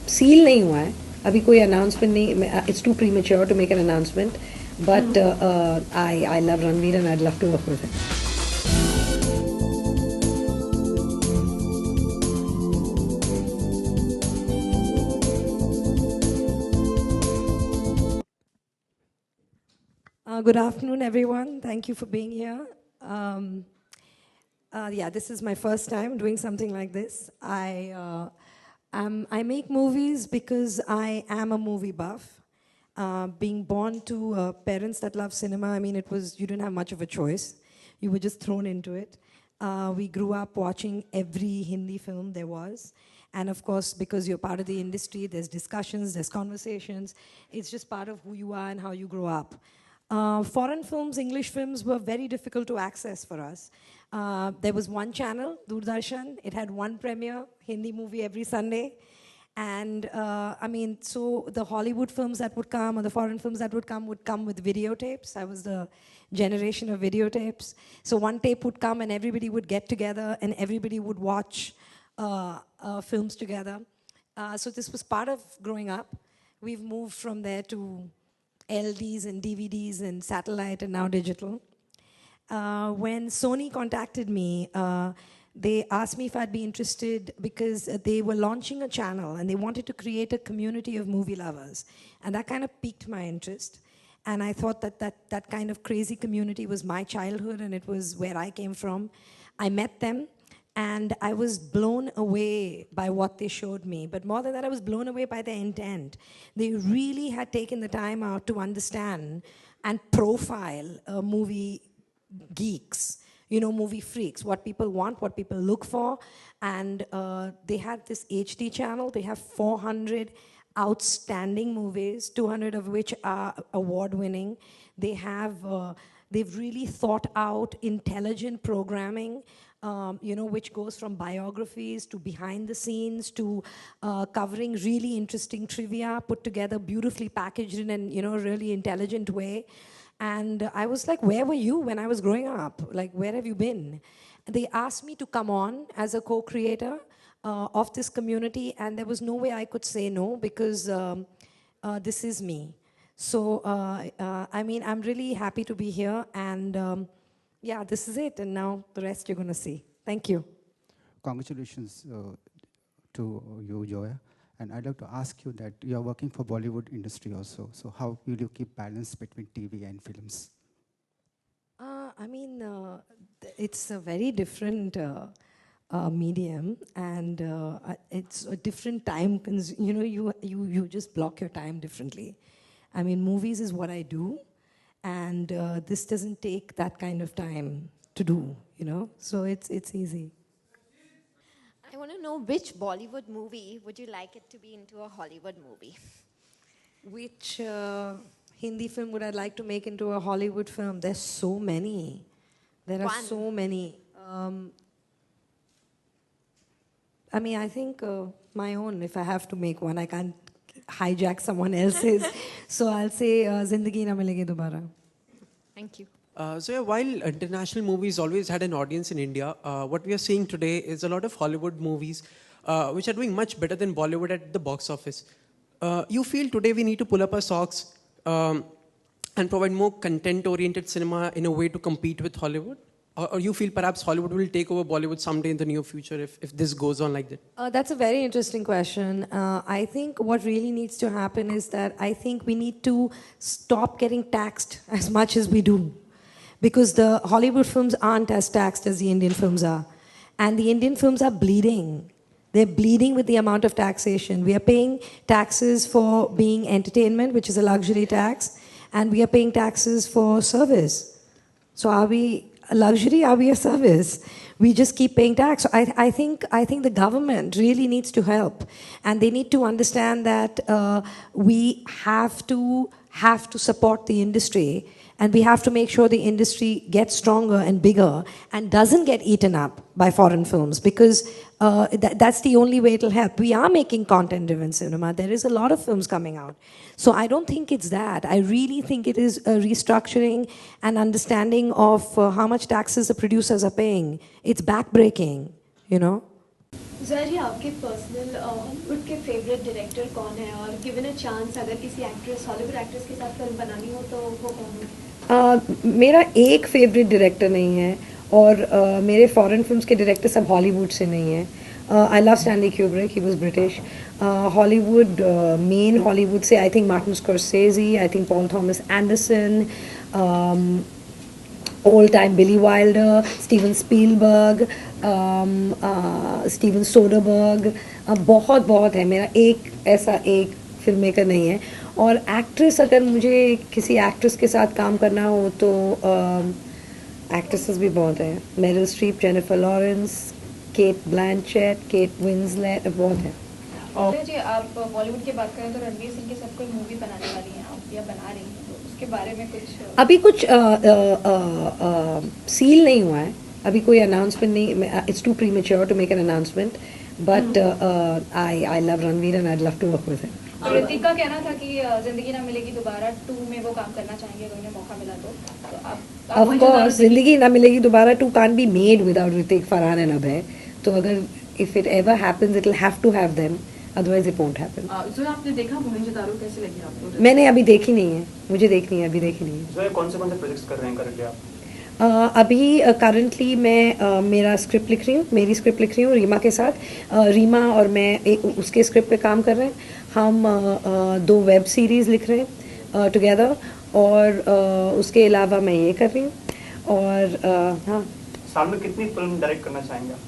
Seal नहीं हुआ है अभी कोई announcement नहीं it's too premature to make an announcement but I love Ranveer and I'd love to work with him. Good afternoon, everyone. Thank you for being here. Yeah, this is my first time doing something like this. I make movies because I am a movie buff. Being born to parents that love cinema, I mean, you didn't have much of a choice. You were just thrown into it. We grew up watching every Hindi film there was. And of course, because you're part of the industry, there's discussions, there's conversations. It's just part of who you are and how you grow up. Foreign films, English films were very difficult to access for us. There was one channel, Doordarshan. It had one premiere, Hindi movie every Sunday. And I mean, so the Hollywood films that would come or the foreign films that would come with videotapes. I was the generation of videotapes. So one tape would come and everybody would get together and everybody would watch films together. So this was part of growing up. We've moved from there to LDs and DVDs and satellite and now digital. When Sony contacted me, they asked me if I'd be interested because they were launching a channel and they wanted to create a community of movie lovers. And that kind of piqued my interest. And I thought that kind of crazy community was my childhood and it was where I came from. I met them. And I was blown away by what they showed me. But more than that, I was blown away by their intent. They really had taken the time out to understand and profile movie geeks, you know, movie freaks, what people want, what people look for. And they had this HD channel. They have 400 outstanding movies, 200 of which are award-winning. They have, they've really thought out intelligent programming, you know, which goes from biographies to behind the scenes to covering really interesting trivia, put together beautifully packaged in an, you know, really intelligent way. And I was like, where were you when I was growing up? Like, where have you been? And they asked me to come on as a co-creator of this community, and there was no way I could say no because this is me. So, I mean, I'm really happy to be here, and yeah, this is it, and now the rest you're going to see. Thank you. Congratulations to you, Zoya. And I'd like to ask you that you're working for Bollywood industry also. So how will you keep balance between TV and films? I mean, it's a very different medium, and it's a different time. You know, you just block your time differently. I mean, movies is what I do. And this doesn't take that kind of time to do, you know? So it's easy. I want to know which Bollywood movie would you like it to be into a Hollywood movie? Which Hindi film would I like to make into a Hollywood film? There's so many. There are so many. I mean, I think my own, if I have to make one, I can't hijack someone else's. So I'll say Zindagi Na Milegi Dobara. Thank you. So while international movies always had an audience in India, what we are seeing today is a lot of Hollywood movies which are doing much better than Bollywood at the box office. You feel today we need to pull up our socks and provide more content-oriented cinema in a way to compete with Hollywood? Or you feel perhaps Hollywood will take over Bollywood someday in the near future if this goes on like that? That's a very interesting question. I think what really needs to happen is that I think we need to stop getting taxed as much as we do. Because the Hollywood films aren't as taxed as the Indian films are. And the Indian films are bleeding. They're bleeding with the amount of taxation. We are paying taxes for being entertainment, which is a luxury tax, and we are paying taxes for service. So are we a luxury? Are we a service? We just keep paying tax. So I think the government really needs to help, and they need to understand that we have to support the industry, and we have to make sure the industry gets stronger and bigger and doesn't get eaten up by foreign films, because that's the only way it'll help. We are making content-driven cinema. There is a lot of films coming out. So I don't think it's that. I really think it is a restructuring and understanding of how much taxes the producers are paying. It's backbreaking, you know? ज़रा जी आपके personal Hollywood के favourite director कौन है, और given a chance अगर किसी actress Hollywood actress के साथ फिल्म बनानी हो तो वो कौन है? मेरा एक फेवरेट डायरेक्टर नहीं है, और मेरे फॉरेन फिल्म्स के डायरेक्टर सब हॉलीवुड से नहीं हैं. I love Stanley Kubrick, he was British. Hollywood, main Hollywood से I think Martin Scorsese, I think Paul Thomas Anderson, old time Billy Wilder, Steven Spielberg, Steven Soderbergh. बहुत बहुत है. मेरा एक ऐसा एक फिल्म मेकर नहीं है. और एक्ट्रेस, अगर मुझे किसी एक्ट्रेस के साथ काम करना हो तो एक्ट्रेसेस भी बहुत हैं. Meryl Streep, Jennifer Lawrence, Cate Blanchett, Kate Winslet, बहुत है. जोया जी, आप बॉलीवुड की बात करें तो रणवीर सिंह के साथ कोई मूवी बनाने वाली हैं आप, या बना रही हैं, तो उसके बारे में कुछ? अभी कुछ सील नहीं हुआ है. अभी कोई अनाउंसमेंट नहीं. It's too premature to make an announcement, but I love Ranveer and I love to work with him. Hrithik का कहना था कि जिंदगी ना मिलेगी दोबारा 2 में वो काम करना चाहेंगे अगर उन्हें मौका मिला तो आप ऑफ कोर्स जिंदगी ना मिलेगी दोबारा 2 can't be made without Hrithik, Farhan and Abhay. तो अगर if it ever happens it will have to have them, otherwise it won't happen. Zoya, आपने देखा मोहिंजोदारो, कैसे लगी आपको? मैंने अभी देखी नहीं है, मुझे देखनी है, अभी देखी नहीं है. जोया, कौन से प्रोजेक्ट्स कर रहे हैं करंटली आप? अभी करंटली मैं मेरा स्क्रिप्ट लिख रही हूँ, मेरी स्क्रिप्ट लिख रही हूँ रीमा के साथ. रीमा और मैं उसके स्क्रिप्ट पे काम कर रहे हैं. हम 2 वेब सीरीज़ लिख रहे हैं टुगेदर, और उसके अलावा मैं ये कर रही हूँ. और हाँ, साल में कितनी फिल्म डायरेक्ट करना चाहेंगे आप?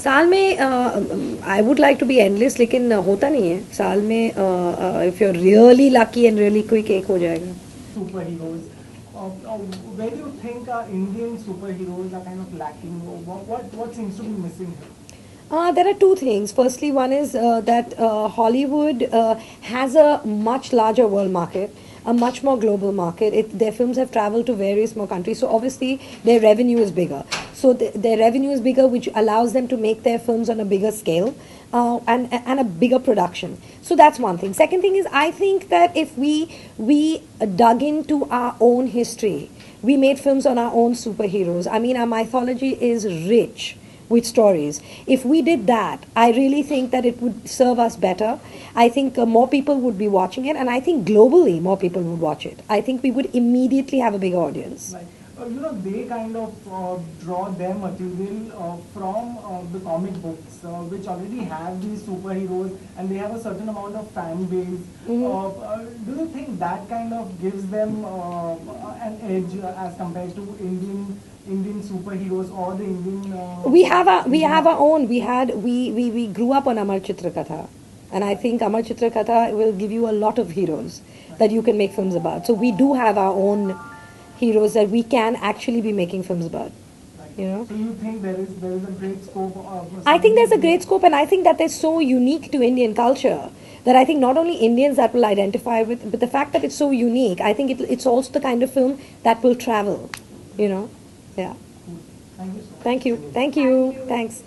साल में I would like to be endless, लेकिन होता नहीं है. साल में if you are really lucky and really quick एक हो जाएगा. Super heroes, where do you think Indian superheroes are kind of lacking? What seems to be missing here? There are 2 things. Firstly, one is that Hollywood has a much larger world market, a much more global market. Their films have traveled to various more countries, so obviously their revenue is bigger. So their revenue is bigger, which allows them to make their films on a bigger scale and a bigger production. So that's one thing. Second thing is, I think that if we dug into our own history, we made films on our own superheroes. I mean, our mythology is rich with stories. If we did that, I really think that it would serve us better. I think more people would be watching it, and I think globally more people would watch it. I think we would immediately have a bigger audience. Right. They kind of draw their material from the comic books, which already have these superheroes, and they have a certain amount of fan base. Do you think that kind of gives them an edge as compared to Indian superheroes or the Indian? We have our own. We grew up on Amar Chitra Katha, and I think Amar Chitra Katha will give you a lot of heroes that you can make films about. So we do have our own heroes that we can actually be making films about. You know. So you think there is a great scope? I think there's a great scope, and I think that they're so unique to Indian culture that I think not only Indians that will identify with, but the fact that it's so unique, I think it's also the kind of film that will travel. You know. Yeah. Thank you so much. Thank you. Thank you. Thanks.